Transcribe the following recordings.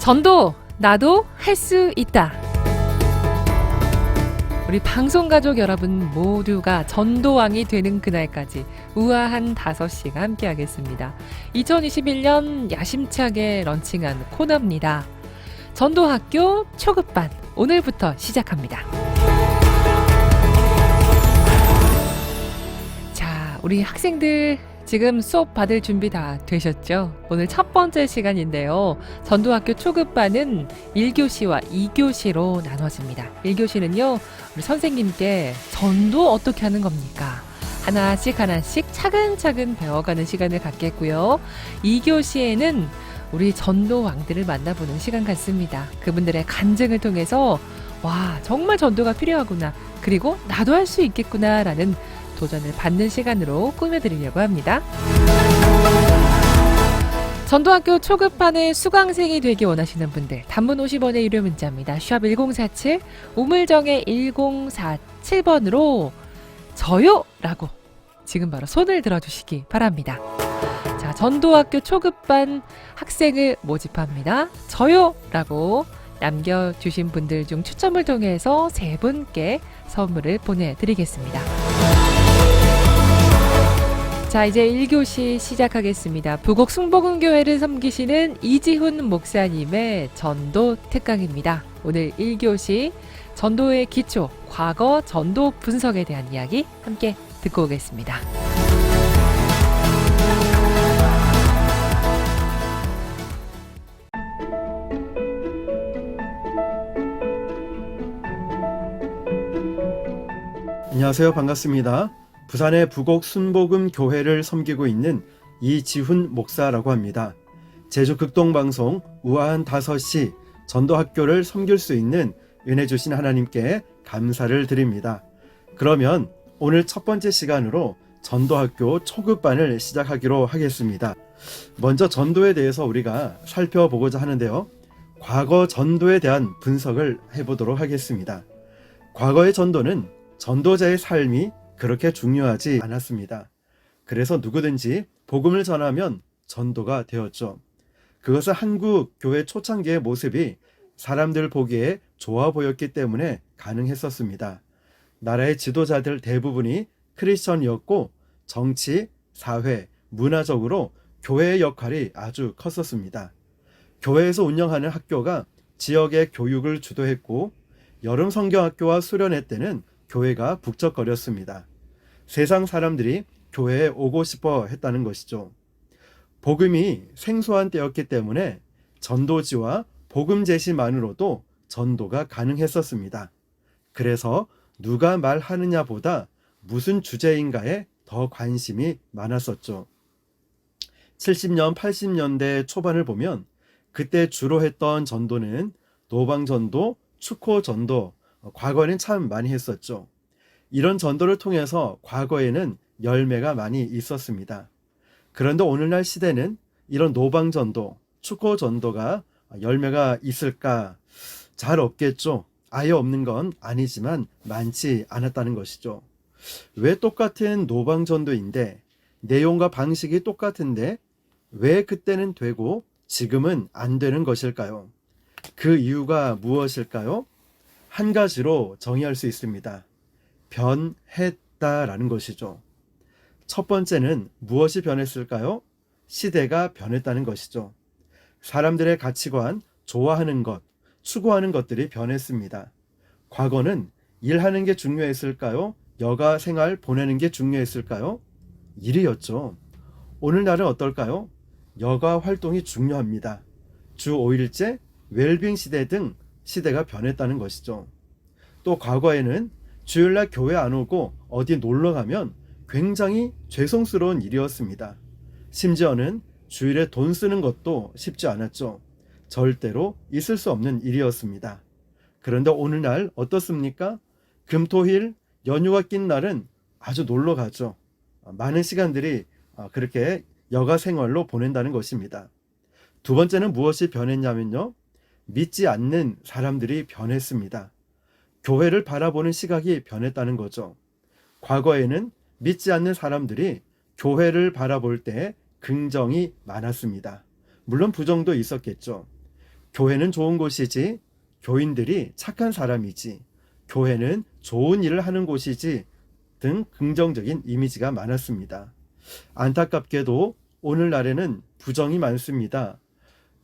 전도 나도 할 수 있다. 우리 방송가족 여러분 모두가 전도왕이 되는 그날까지 우아한 5시가 함께하겠습니다. 2021년 야심차게 런칭한 코너입니다. 전도학교 초급반 오늘부터 시작합니다. 자, 우리 학생들 지금 수업 받을 준비 다 되셨죠? 오늘 첫 번째 시간인데요. 전도학교 초급반은 1교시와 2교시로 나눠집니다. 1교시는요, 우리 선생님께 전도 어떻게 하는 겁니까? 하나씩 차근차근 배워가는 시간을 갖겠고요. 2교시에는 우리 전도왕들을 만나보는 시간 같습니다. 그분들의 간증을 통해서 와, 정말 전도가 필요하구나. 그리고 나도 할 수 있겠구나 라는 도전을 받는 시간으로 꾸며드리려고 합니다. 전도학교 초급반의 수강생이 되기 원하시는 분들 단문 50원의 유료 문자입니다. 샵 1047 우물정의 1047번으로 저요! 라고 지금 바로 손을 들어주시기 바랍니다. 자, 전도학교 초급반 학생을 모집합니다. 저요! 라고 남겨주신 분들 중 추첨을 통해서 3분께 선물을 보내드리겠습니다. 자, 이제 1교시 시작하겠습니다. 부곡 숭복음교회를 섬기시는 이지훈 목사님의 전도 특강입니다. 오늘 1교시 전도의 기초, 과거 전도 분석에 대한 이야기 함께 듣고 오겠습니다. 안녕하세요. 반갑습니다. 부산의 부곡 순복음 교회를 섬기고 있는 이지훈 목사라고 합니다. 제주 극동방송 우아한 5시 전도학교를 섬길 수 있는 은혜 주신 하나님께 감사를 드립니다. 그러면 오늘 첫 번째 시간으로 전도학교 초급반을 시작하기로 하겠습니다. 먼저 전도에 대해서 우리가 살펴보고자 하는데요. 과거 전도에 대한 분석을 해보도록 하겠습니다. 과거의 전도는 전도자의 삶이 그렇게 중요하지 않았습니다. 그래서 누구든지 복음을 전하면 전도가 되었죠. 그것은 한국 교회 초창기의 모습이 사람들 보기에 좋아 보였기 때문에 가능했었습니다. 나라의 지도자들 대부분이 크리스천이었고 정치, 사회, 문화적으로 교회의 역할이 아주 컸었습니다. 교회에서 운영하는 학교가 지역의 교육을 주도했고 여름 성경학교와 수련회 때는 교회가 북적거렸습니다. 세상 사람들이 교회에 오고 싶어 했다는 것이죠. 복음이 생소한 때였기 때문에 전도지와 복음 제시만으로도 전도가 가능했었습니다. 그래서 누가 말하느냐보다 무슨 주제인가에 더 관심이 많았었죠. 70년, 80년대 초반을 보면 그때 주로 했던 전도는 노방전도, 축호전도, 과거에는 참 많이 했었죠. 이런 전도를 통해서 과거에는 열매가 많이 있었습니다. 그런데 오늘날 시대는 이런 노방전도, 축호전도가 열매가 있을까? 잘 없겠죠. 아예 없는 건 아니지만 많지 않았다는 것이죠. 왜 똑같은 노방전도인데 내용과 방식이 똑같은데 왜 그때는 되고 지금은 안 되는 것일까요? 그 이유가 무엇일까요? 한 가지로 정의할 수 있습니다. 변했다라는 것이죠. 첫 번째는 무엇이 변했을까요? 시대가 변했다는 것이죠. 사람들의 가치관, 좋아하는 것, 추구하는 것들이 변했습니다. 과거는 일하는 게 중요했을까요? 여가 생활 보내는 게 중요했을까요? 일이었죠. 오늘날은 어떨까요? 여가 활동이 중요합니다. 주 5일제, 웰빙 시대 등 시대가 변했다는 것이죠. 또 과거에는 주일날 교회 안 오고 어디 놀러 가면 굉장히 죄송스러운 일이었습니다. 심지어는 주일에 돈 쓰는 것도 쉽지 않았죠. 절대로 있을 수 없는 일이었습니다. 그런데 오늘날 어떻습니까? 금토일 연휴가 낀 날은 아주 놀러 가죠. 많은 시간들이 그렇게 여가 생활로 보낸다는 것입니다. 두 번째는 무엇이 변했냐면요. 믿지 않는 사람들이 변했습니다. 교회를 바라보는 시각이 변했다는 거죠. 과거에는 믿지 않는 사람들이 교회를 바라볼 때 긍정이 많았습니다. 물론 부정도 있었겠죠. 교회는 좋은 곳이지, 교인들이 착한 사람이지, 교회는 좋은 일을 하는 곳이지 등 긍정적인 이미지가 많았습니다. 안타깝게도 오늘날에는 부정이 많습니다.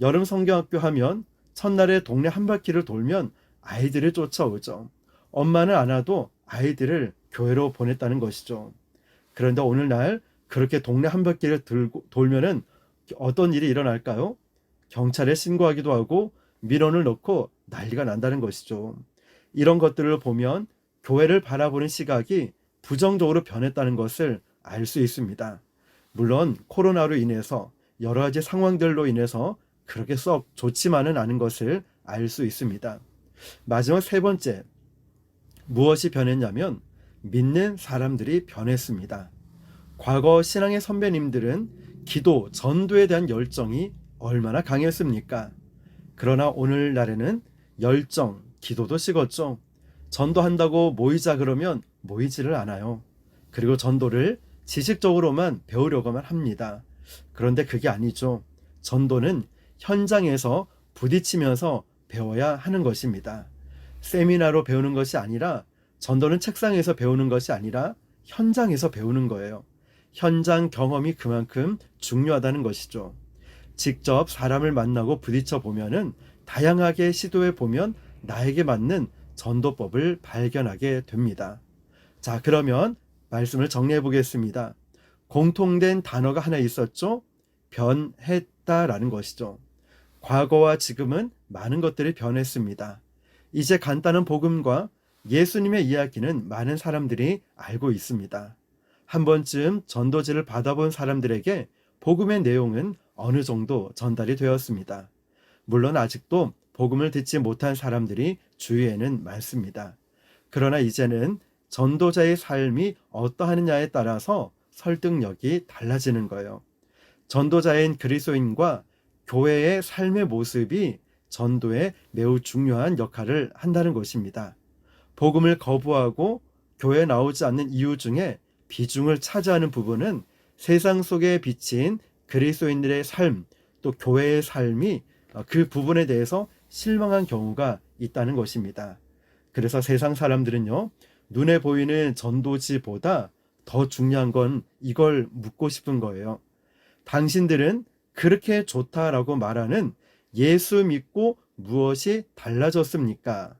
여름 성경학교 하면 첫날에 동네 한 바퀴를 돌면 아이들을 쫓아오죠. 엄마는 안 와도 아이들을 교회로 보냈다는 것이죠. 그런데 오늘날 그렇게 동네 한 바퀴를 돌면은 어떤 일이 일어날까요? 경찰에 신고하기도 하고 민원을 넣고 난리가 난다는 것이죠. 이런 것들을 보면 교회를 바라보는 시각이 부정적으로 변했다는 것을 알 수 있습니다. 물론 코로나로 인해서 여러 가지 상황들로 인해서 그렇게 썩 좋지만은 않은 것을 알 수 있습니다. 마지막 세 번째, 무엇이 변했냐면 믿는 사람들이 변했습니다. 과거 신앙의 선배님들은 기도, 전도에 대한 열정이 얼마나 강했습니까? 그러나 오늘날에는 열정, 기도도 식었죠. 전도한다고 모이자 그러면 모이지를 않아요. 그리고 전도를 지식적으로만 배우려고만 합니다. 그런데 그게 아니죠. 전도는 현장에서 부딪히면서 배워야 하는 것입니다. 세미나로 배우는 것이 아니라, 전도는 책상에서 배우는 것이 아니라 현장에서 배우는 거예요. 현장 경험이 그만큼 중요하다는 것이죠. 직접 사람을 만나고 부딪혀 보면은 다양하게 시도해 보면 나에게 맞는 전도법을 발견하게 됩니다. 자, 그러면 말씀을 정리해 보겠습니다. 공통된 단어가 하나 있었죠? 변했다라는 것이죠. 과거와 지금은 많은 것들이 변했습니다. 이제 간단한 복음과 예수님의 이야기는 많은 사람들이 알고 있습니다. 한 번쯤 전도지를 받아본 사람들에게 복음의 내용은 어느 정도 전달이 되었습니다. 물론 아직도 복음을 듣지 못한 사람들이 주위에는 많습니다. 그러나 이제는 전도자의 삶이 어떠하느냐에 따라서 설득력이 달라지는 거예요. 전도자인 그리스도인과 교회의 삶의 모습이 전도에 매우 중요한 역할을 한다는 것입니다. 복음을 거부하고 교회에 나오지 않는 이유 중에 비중을 차지하는 부분은 세상 속에 비친 그리스도인들의 삶, 또 교회의 삶이 그 부분에 대해서 실망한 경우가 있다는 것입니다. 그래서 세상 사람들은요, 눈에 보이는 전도지보다 더 중요한 건 이걸 묻고 싶은 거예요. 당신들은 그렇게 좋다라고 말하는 예수 믿고 무엇이 달라졌습니까?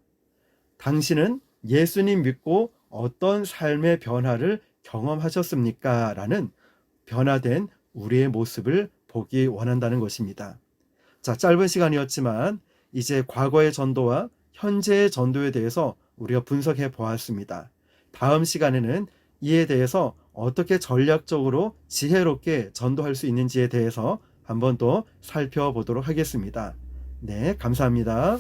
당신은 예수님 믿고 어떤 삶의 변화를 경험하셨습니까? 라는 변화된 우리의 모습을 보기 원한다는 것입니다. 자, 짧은 시간이었지만 이제 과거의 전도와 현재의 전도에 대해서 우리가 분석해 보았습니다. 다음 시간에는 이에 대해서 어떻게 전략적으로 지혜롭게 전도할 수 있는지에 대해서 한번 더 살펴보도록 하겠습니다. 네, 감사합니다.